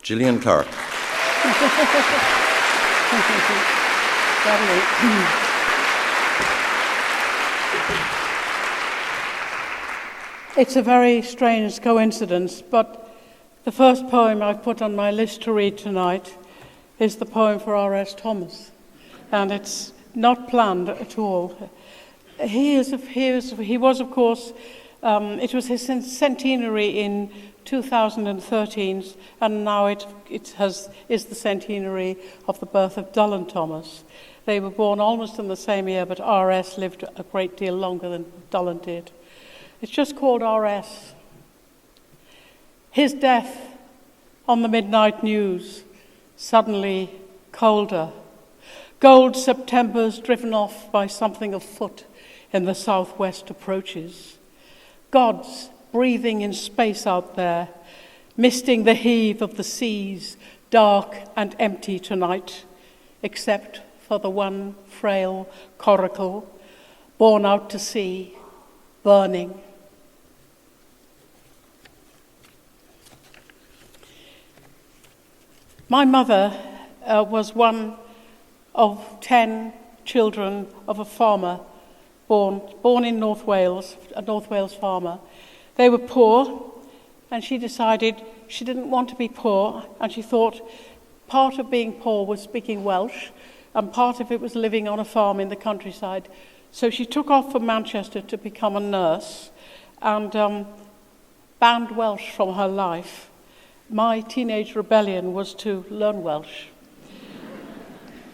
Gillian Clarke. It's a very strange coincidence, but the first poem I've put on my list to read tonight is the poem for R.S. Thomas, and it's not planned at all. He was, of course, it was his centenary in 2013, and now it is the centenary of the birth of Dylan Thomas. They were born almost in the same year, but R.S. lived a great deal longer than Dylan did. It's just called R.S. His death on the midnight news, suddenly colder. Gold Septembers driven off by something afoot in the southwest approaches. Gods breathing in space out there, misting the heave of the seas, dark and empty tonight, except for the one frail coracle borne out to sea, burning. My mother was one of 10 children of a farmer born in North Wales, a North Wales farmer. They were poor, and she decided she didn't want to be poor, and she thought part of being poor was speaking Welsh, and part of it was living on a farm in the countryside. So she took off for Manchester to become a nurse and banned Welsh from her life. My teenage rebellion was to learn Welsh.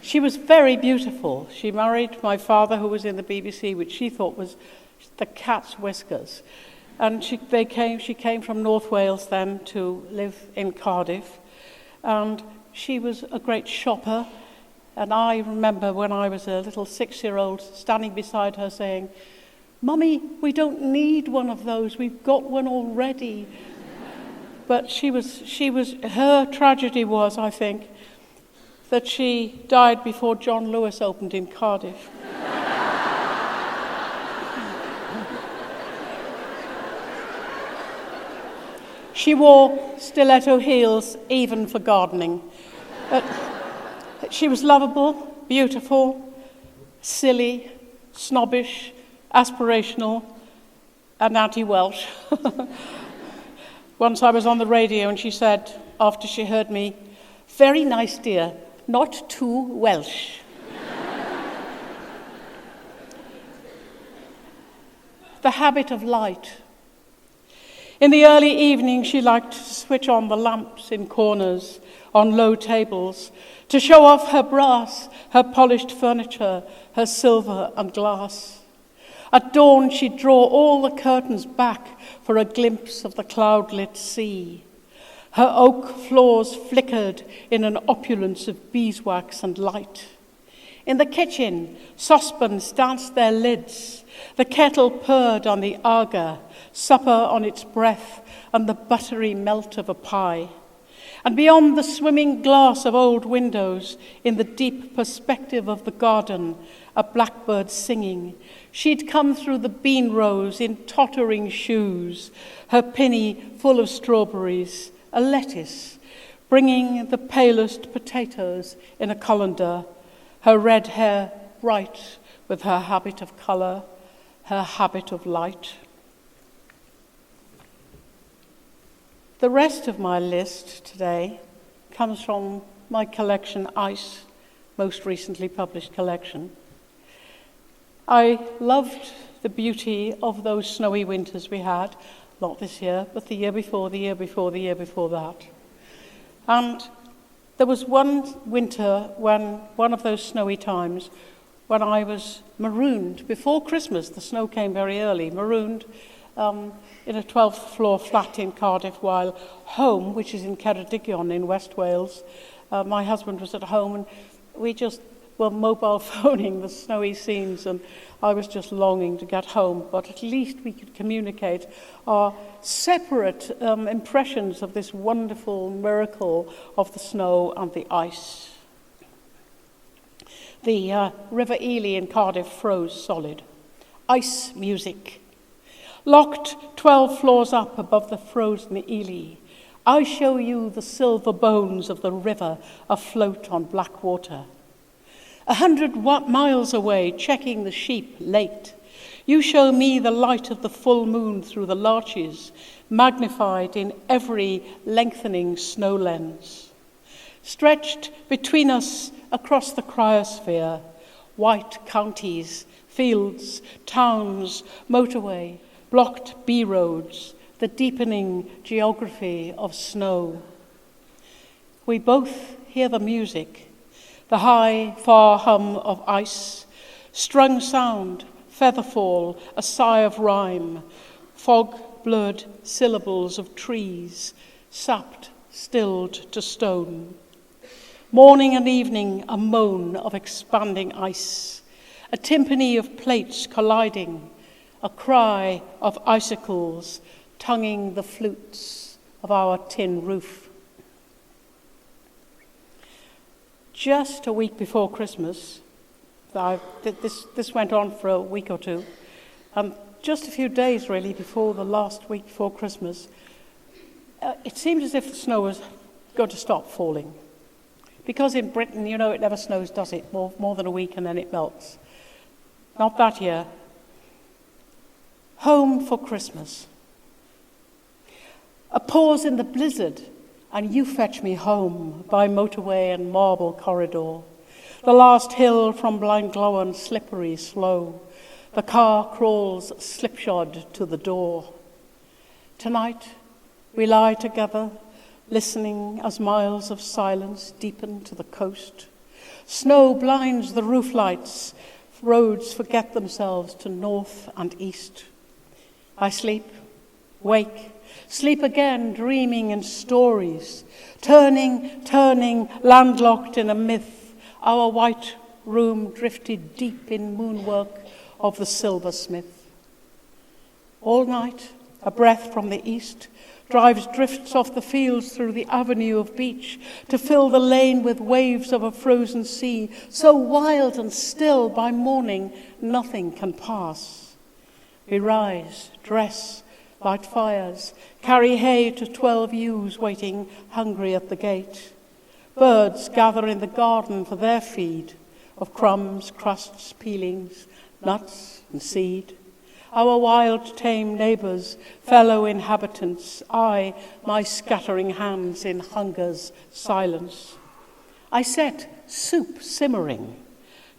She was very beautiful. She married my father, who was in the BBC, which she thought was the cat's whiskers. And she came from North Wales then to live in Cardiff. And she was a great shopper. And I remember when I was a little 6-year-old standing beside her saying, "Mummy, we don't need one of those. We've got one already." But her tragedy was, I think, that she died before John Lewis opened in Cardiff. She wore stiletto heels even for gardening. But she was lovable, beautiful, silly, snobbish, aspirational, and anti-Welsh. Once I was on the radio and she said, after she heard me, "Very nice, dear, not too Welsh." The habit of light. In the early evening, she liked to switch on the lamps in corners, on low tables, to show off her brass, her polished furniture, her silver and glass. At dawn, she'd draw all the curtains back for a glimpse of the cloud-lit sea. Her oak floors flickered in an opulence of beeswax and light. In the kitchen, saucepans danced their lids. The kettle purred on the aga, supper on its breath, and the buttery melt of a pie. And beyond the swimming glass of old windows, in the deep perspective of the garden, a blackbird singing. She'd come through the bean rows in tottering shoes, her pinny full of strawberries, a lettuce, bringing the palest potatoes in a colander, her red hair bright with her habit of colour, her habit of light. The rest of my list today comes from my collection, Ice, most recently published collection. I loved the beauty of those snowy winters we had, not this year, but the year before, the year before, the year before that. And there was one winter when, one of those snowy times, when I was marooned. Before Christmas, the snow came very early, marooned in a 12th floor flat in Cardiff, while home, which is in Ceredigion in West Wales, my husband was at home, and we just were mobile phoning the snowy scenes, and I was just longing to get home, but at least we could communicate our separate impressions of this wonderful miracle of the snow and the ice. The River Ely in Cardiff froze solid. Ice music. Locked 12 floors up above the frozen Ely. I show you the silver bones of the river afloat on black water. 100 miles away, checking the sheep late, you show me the light of the full moon through the larches, magnified in every lengthening snow lens. Stretched between us across the cryosphere, white counties, fields, towns, motorway, blocked B-roads, the deepening geography of snow. We both hear the music, the high, far hum of ice, strung sound, featherfall, a sigh of rhyme, fog-blurred syllables of trees, sapped, stilled to stone. Morning and evening, a moan of expanding ice, a timpani of plates colliding, a cry of icicles tonguing the flutes of our tin roof. Just a week before Christmas, this went on for a week or two, just a few days really before the last week before Christmas, it seemed as if the snow was going to stop falling. Because in Britain, you know, it never snows, does it? More than a week and then it melts. Not that year. Home for Christmas. A pause in the blizzard, and you fetch me home by motorway and marble corridor. The last hill from Blindglowan slippery slow. The car crawls slipshod to the door. Tonight we lie together, listening as miles of silence deepen to the coast. Snow blinds the roof lights, roads forget themselves to north and east. I sleep, wake, sleep again, dreaming in stories, turning, landlocked in a myth. Our white room drifted deep in moonwork of the silversmith. All night, a breath from the east drives drifts off the fields through the avenue of beach to fill the lane with waves of a frozen sea, so wild and still by morning nothing can pass. We rise, dress, light fires, carry hay to 12 ewes waiting hungry at the gate. Birds gather in the garden for their feed of crumbs, crusts, peelings, nuts and seed. Our wild, tame neighbours, fellow inhabitants, I, my scattering hands in hunger's silence. I set soup simmering,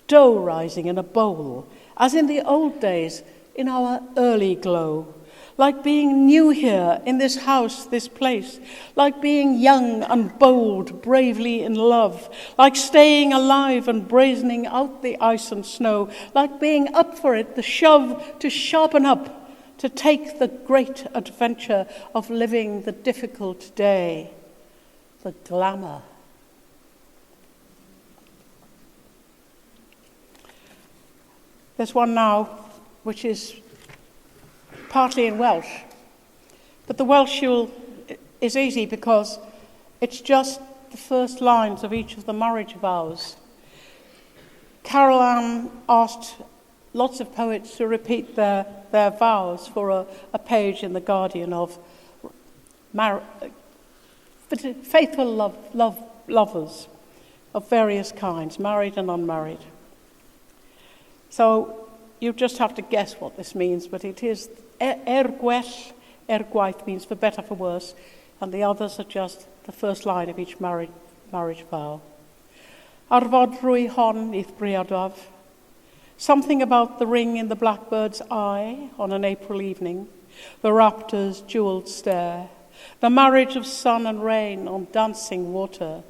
dough rising in a bowl, as in the old days in our early glow, like being new here in this house, this place, like being young and bold, bravely in love, like staying alive and brazening out the ice and snow, like being up for it, the shove to sharpen up, to take the great adventure of living the difficult day, the glamour. There's one now which is partly in Welsh, but the Welsh is easy because it's just the first lines of each of the marriage vows. Carol Ann asked lots of poets to repeat their vows for a page in The Guardian of faithful lovers of various kinds, married and unmarried. So you just have to guess what this means, but it is gwell, gwaith means for better, for worse, and the others are just the first line of each marriage vow. Ar fodrwy hon i'th briodaf. Something about the ring in the blackbird's eye on an April evening, the raptor's jeweled stare, the marriage of sun and rain on dancing water,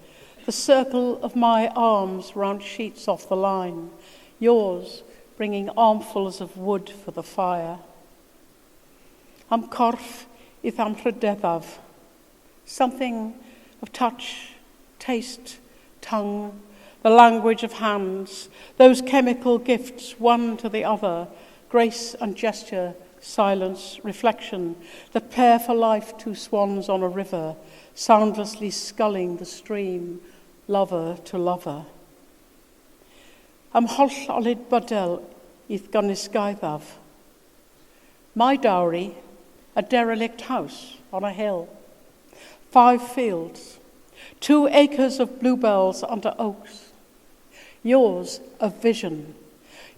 the circle of my arms round sheets off the line, yours bringing armfuls of wood for the fire. Am corff i'th am rhydeddaf. Something of touch, taste, tongue, the language of hands, those chemical gifts one to the other, grace and gesture, silence, reflection, that pair for life two swans on a river, soundlessly sculling the stream, lover to lover. Am holl olid bodel i'th gynnisgaethaf. My dowry, a derelict house on a hill. 5 fields, 2 acres of bluebells under oaks. Yours a vision.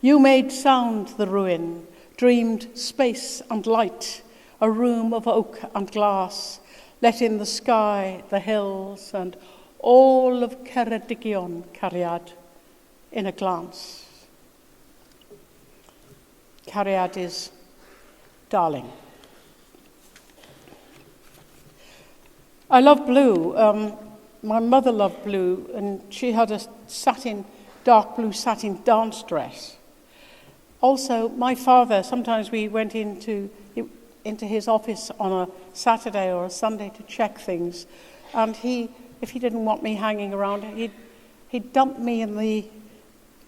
You made sound the ruin, dreamed space and light, a room of oak and glass, let in the sky, the hills, and all of Ceredigion, Cariad, in a glance. Cariad is darling. I love blue. My mother loved blue, and she had a dark blue satin dance dress. Also, my father, sometimes we went into his office on a Saturday or a Sunday to check things, and if he didn't want me hanging around, he'd dump me in the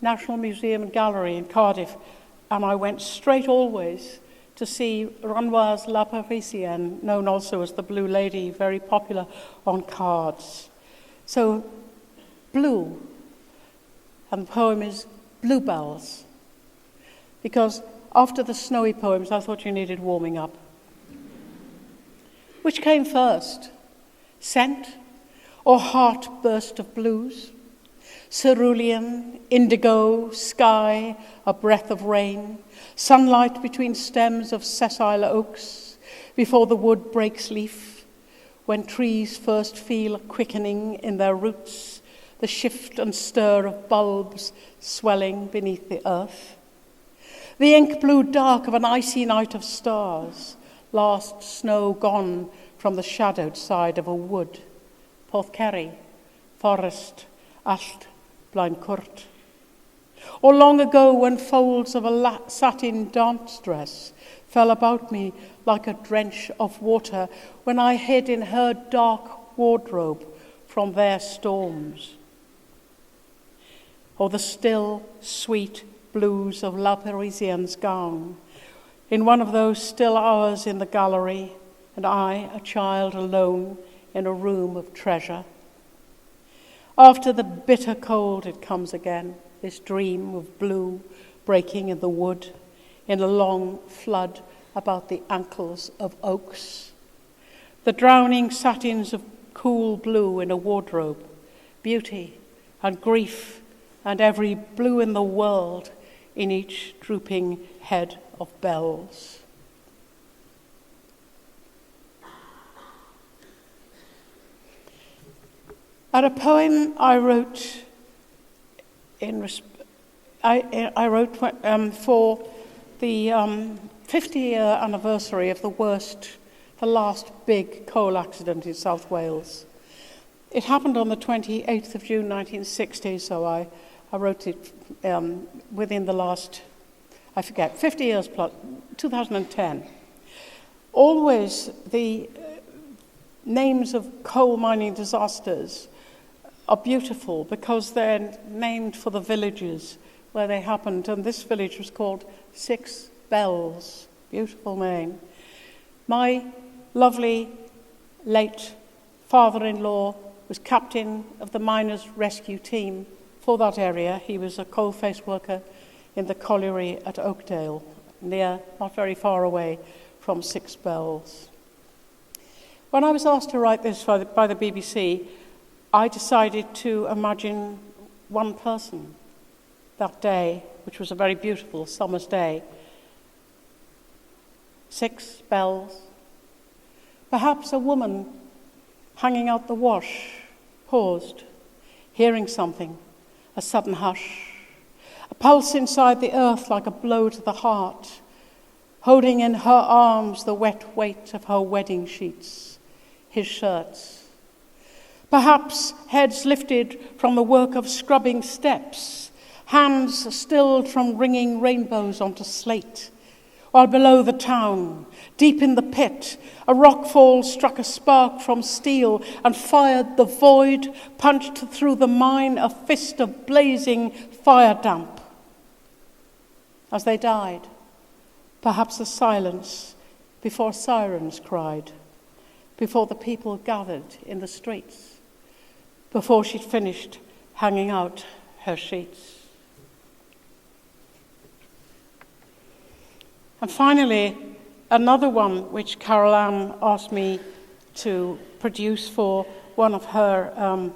National Museum and Gallery in Cardiff, and I went straight always to see Renoir's La Parisienne, known also as the Blue Lady, very popular on cards. So, blue, and the poem is Bluebells, because after the snowy poems, I thought you needed warming up. Which came first, scent or heart-burst of blues? Cerulean, indigo, sky, a breath of rain, sunlight between stems of sessile oaks, before the wood breaks leaf, when trees first feel a quickening in their roots, the shift and stir of bulbs swelling beneath the earth. The ink-blue dark of an icy night of stars, last snow gone from the shadowed side of a wood, Porthkerry, forest, allt, Blaencourt. Or long ago when folds of a satin dance dress fell about me like a drench of water, when I hid in her dark wardrobe from their storms. Or the still, sweet blues of La Parisienne's gown, in one of those still hours in the gallery, and I, a child alone in a room of treasure. After the bitter cold it comes again, this dream of blue breaking in the wood, in a long flood about the ankles of oaks. The drowning satins of cool blue in a wardrobe, beauty and grief and every blue in the world in each drooping head of bells. And a poem I wrote for the 50-year anniversary of the last big coal accident in South Wales. It happened on the 28th of June 1960, so I wrote it within the last, 50 years plus, 2010. Always the names of coal mining disasters are beautiful because they're named for the villages where they happened, and this village was called Six Bells. Beautiful name. My lovely late father-in-law was captain of the miners' rescue team for that area. He was a coal-face worker in the colliery at Oakdale, not very far away from Six Bells. When I was asked to write this by the BBC, I decided to imagine one person that day, which was a very beautiful summer's day. Six bells. Perhaps a woman hanging out the wash, paused, hearing something, a sudden hush, a pulse inside the earth like a blow to the heart, holding in her arms the wet weight of her wedding sheets, his shirts. Perhaps heads lifted from the work of scrubbing steps, hands stilled from ringing rainbows onto slate, while below the town, deep in the pit, a rockfall struck a spark from steel and fired the void, punched through the mine a fist of blazing fire damp. As they died, perhaps a silence before sirens cried, before the people gathered in the streets, before she'd finished hanging out her sheets. And finally, another one which Carol Ann asked me to produce for one of her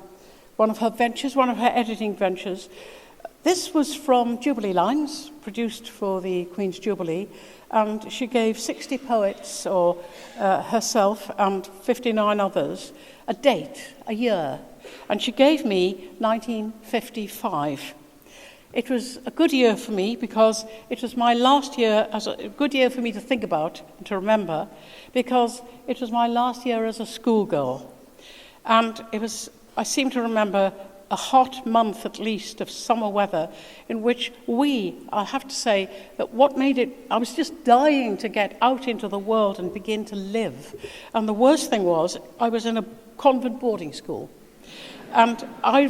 ventures, one of her editing ventures. This was from Jubilee Lines, produced for the Queen's Jubilee, and she gave 60 poets, or herself and 59 others, a date, a year, and she gave me 1955. It was a good year for me because it was my last year, a good year for me to think about and to remember, because it was my last year as a schoolgirl. And I seem to remember a hot month at least of summer weather in which I have to say that what made it, I was just dying to get out into the world and begin to live. And the worst thing was, I was in a convent boarding school. And I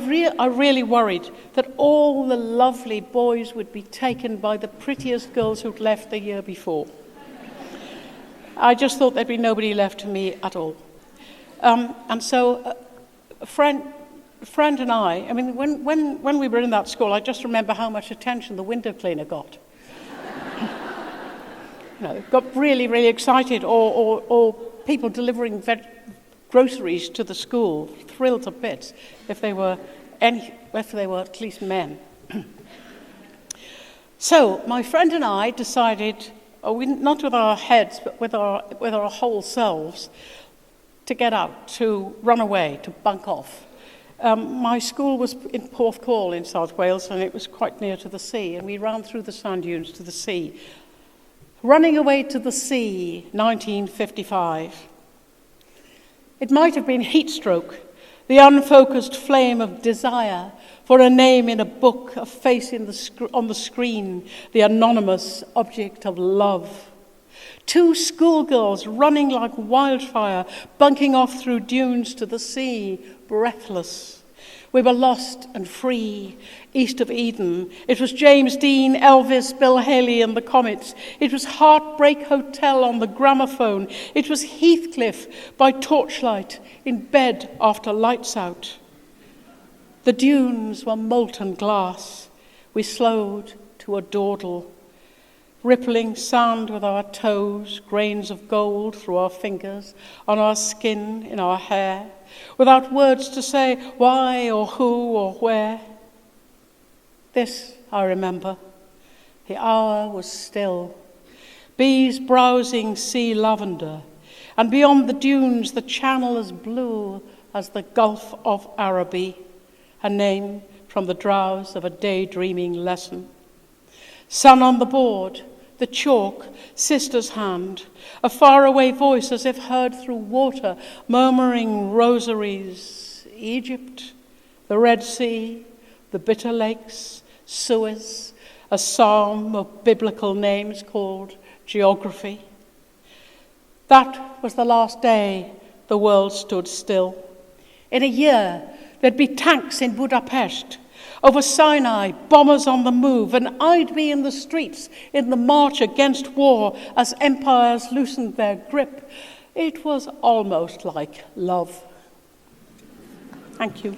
really worried that all the lovely boys would be taken by the prettiest girls who'd left the year before. I just thought there'd be nobody left to me at all. And so a friend and I mean, when we were in that school, I just remember how much attention the window cleaner got. Got really, really excited, or people delivering groceries to the school, thrilled to bits if they were at least men. So my friend and I decided, not with our heads, but with our whole selves, to get out, to run away, to bunk off. My school was in Porthcawl in South Wales, and it was quite near to the sea, and we ran through the sand dunes to the sea. Running away to the sea, 1955. It might have been heat stroke, the unfocused flame of desire for a name in a book, a face on the screen, the anonymous object of love. Two schoolgirls running like wildfire, bunking off through dunes to the sea, breathless. We were lost and free, east of Eden. It was James Dean, Elvis, Bill Haley and the Comets. It was Heartbreak Hotel on the gramophone. It was Heathcliff by torchlight, in bed after lights out. The dunes were molten glass. We slowed to a dawdle, rippling sand with our toes, grains of gold through our fingers, on our skin, in our hair, without words to say why or who or where. This I remember. The hour was still. Bees browsing sea lavender, and beyond the dunes the channel as blue as the Gulf of Araby, a name from the drowse of a daydreaming lesson. Sun on the board, the chalk, sister's hand, a faraway voice as if heard through water, murmuring rosaries. Egypt, the Red Sea, the Bitter Lakes, Suez, a psalm of biblical names called geography. That was the last day the world stood still. In a year, there'd be tanks in Budapest, over Sinai, bombers on the move, and I'd be in the streets in the march against war as empires loosened their grip. It was almost like love. Thank you.